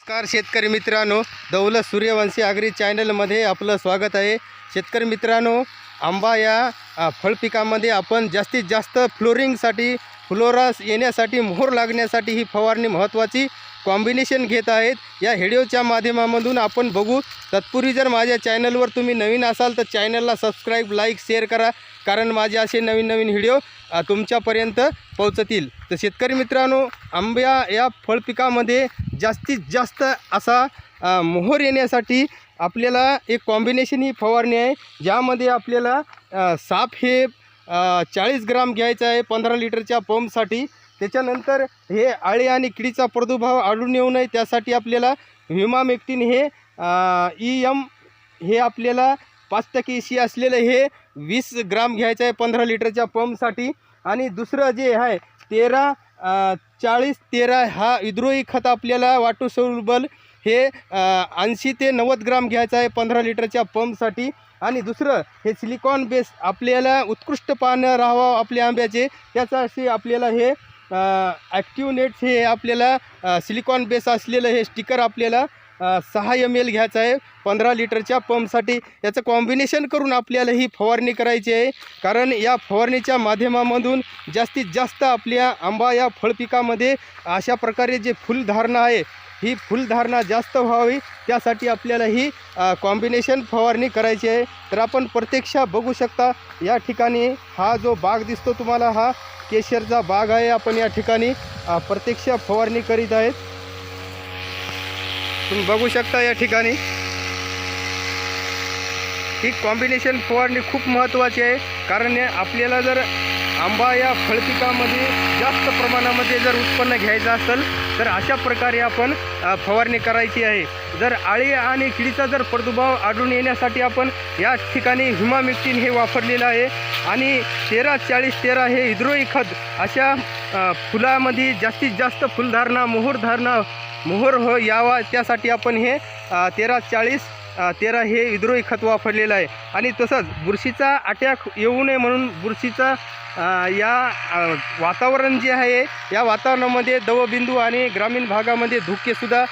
नमस्कार शेतकरी मित्रांनो, दौलत सूर्यवंशी आगरी चॅनलमध्ये आपलं स्वागत आहे। शेतकरी मित्रांनो, आंबा या फळ पिकामध्ये आपण जास्तीत जास्त फ्लोरिंगसाठी, फ्लोरास येण्यासाठी, मोहर लागण्यासाठी ही फवारणी महत्त्वाची कॉम्बिनेशन घेत आहेत। या व्हिडिओच्या माध्यमामधून आपण बघू। तत्पूर्वी जर माझ्या चॅनलवर तुम्ही नवीन असाल तर चॅनलला सबस्क्राईब, लाईक, शेअर करा, कारण माझे असे नवीन नवीन व्हिडिओ तुमच्यापर्यंत पोहोचतील। तर शेतकरी मित्रांनो, आंबा या फळ पिकामध्ये जास्तीत जास्त असा मोहर येण्यासाठी आपल्याला एक कॉम्बिनेशन ही फवारणी आहे, ज्यामध्ये आपल्याला साप हे 40 ग्राम घ्यायचं आहे 15 लिटरच्या पंपसाठी। त्याच्यानंतर हे आळे आणि किडीचा प्रादुर्भाव आढळून येऊ नये त्यासाठी आपल्याला व्हिमामेक्टिन हे EM हे आपल्याला 5% EC असलेलं हे 20 ग्राम घ्यायचं आहे 15 लिटरच्या पंपसाठी। आणि दुसरं जे आहे 13-40-13 हा विद्रोही खत आपल्याला वाटू सोल्युबल हे 80 ते 90 ग्राम घ्यायचं आहे 15 लिटरच्या पंपसाठी। आणि दुसरं हे सिलिकॉन बेस आपल्याला उत्कृष्ट पानं राहावं आपल्या आंब्याचे, त्याच्याशी आपल्याला हे ॲक्टिव्ह नेट्स हे आपल्याला सिलिकॉन बेस असलेलं हे स्टिकर आपल्याला 6 ml घ्यायचं आहे 15 लिटरच्या पंपसाठी। याचं कॉम्बिनेशन करून आपल्याला ही फवारणी करायची आहे, कारण या फवारणीच्या माध्यमामधून जास्तीत जास्त आपल्या आंबा या फळपिकामध्ये अशा प्रकारे जे फुलधारणा आहे ही फुलधारणा जास्त व्हावी, त्यासाठी आपल्याला ही कॉम्बिनेशन फवारणी करायची आहे। तर आपण प्रत्यक्ष बघू शकता, या ठिकाणी हा जो बाग दिसतो तुम्हाला, हा केशरचा बाग आहे। आपण या ठिकाणी प्रत्यक्ष फवारणी करीत आहेत, तुम्ही बघू शकता। या ठिकाणी ही कॉम्बिनेशन फवारणी खूप महत्त्वाची आहे, कारण आपल्याला जर आंबा या फळपिकामध्ये जास्त प्रमाणामध्ये जर उत्पन्न घ्यायचं असेल तर अशा प्रकारे आपण फवारणी करायची आहे। जर आळी आणि किडीचा जर प्रादुर्भाव आढळून येण्यासाठी आपण या ठिकाणी व्हिमामेक्टिन हे वापरलेलं आहे। आणि 13-40-13 हे विद्रोही खत अशा फुलामध्ये जास्तीत जास्त फुलधारणा, मोहर हो यावा त्यासाठी आपण हे 13-40-13 हे विद्रोही खत वापरलेलं आहे। आणि तसंच बुरशीचा अटॅक येऊ नये म्हणून बुरशीचा या वातावरण जे आहे या वातावरणामध्ये दवबिंदू आणि ग्रामीण भागामध्ये धुकेसुद्धा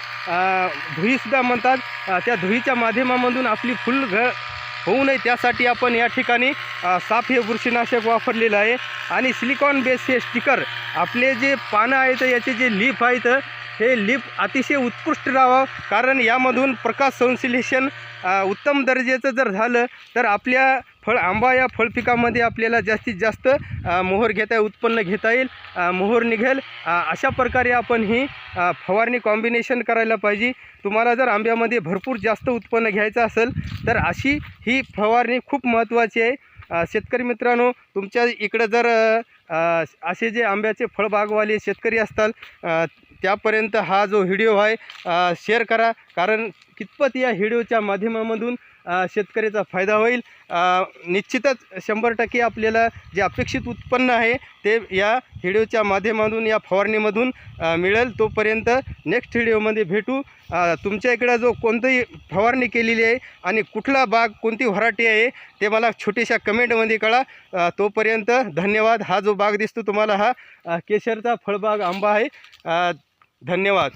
धुईसुद्धा म्हणतात, त्या धुईच्या माध्यमामधून आपली फुलगळ होऊ नये त्यासाठी आपण या ठिकाणी साप हे बुरशीनाशक वापरलेलं आहे। आणि सिलिकॉन बेस हे स्टिकर आपले जे पानं आहेत याचे जे लीफ आहेत हे लीफ अतिशय उत्कृष्ट राहावं, कारण यामधून प्रकाश संश्लेषण उत्तम दर्जाचं जर झालं तर आपल्या आंबा या फळपिकामध्ये आपल्याला जास्तीत जास्त मोहर घेता येईल, उत्पन्न घेता येईल, मोहर निघेल। अशा प्रकारे आपण ही फवारणी कॉम्बिनेशन करायला पाहिजे। तुम्हाला जर आंब्यामध्ये भरपूर जास्त उत्पन्न घ्यायचं असेल तर अशी ही फवारणी खूप महत्त्वाची आहे। शेतकरी मित्रांनो, तुमच्या इकडं जर असे जे आंब्याचे फळबागवाले शेतकरी असतात त्यापर्यंत हा जो व्हिडिओ आहे शेअर करा, कारण कितपत या व्हिडिओच्या माध्यमामधून शेतकऱ्याचा फायदा होईल। निश्चितच 100% आपल्याला जे अपेक्षित उत्पन्न आहे ते या व्हिडिओच्या माध्यमातून, या फवारणीमधून मिळेल। तोपर्यंत नेक्स्ट व्हिडिओमध्ये भेटू। तुमच्या इकडं जो कोणतीही फवारणी केलेली आहे आणि कुठला बाग, कोणती व्हरायटी आहे ते मला छोट्याशा कमेंटमध्ये कळा। तोपर्यंत धन्यवाद। हा जो बाग दिसतो तुम्हाला हा केशरचा फळबाग आंबा आहे। धन्यवाद।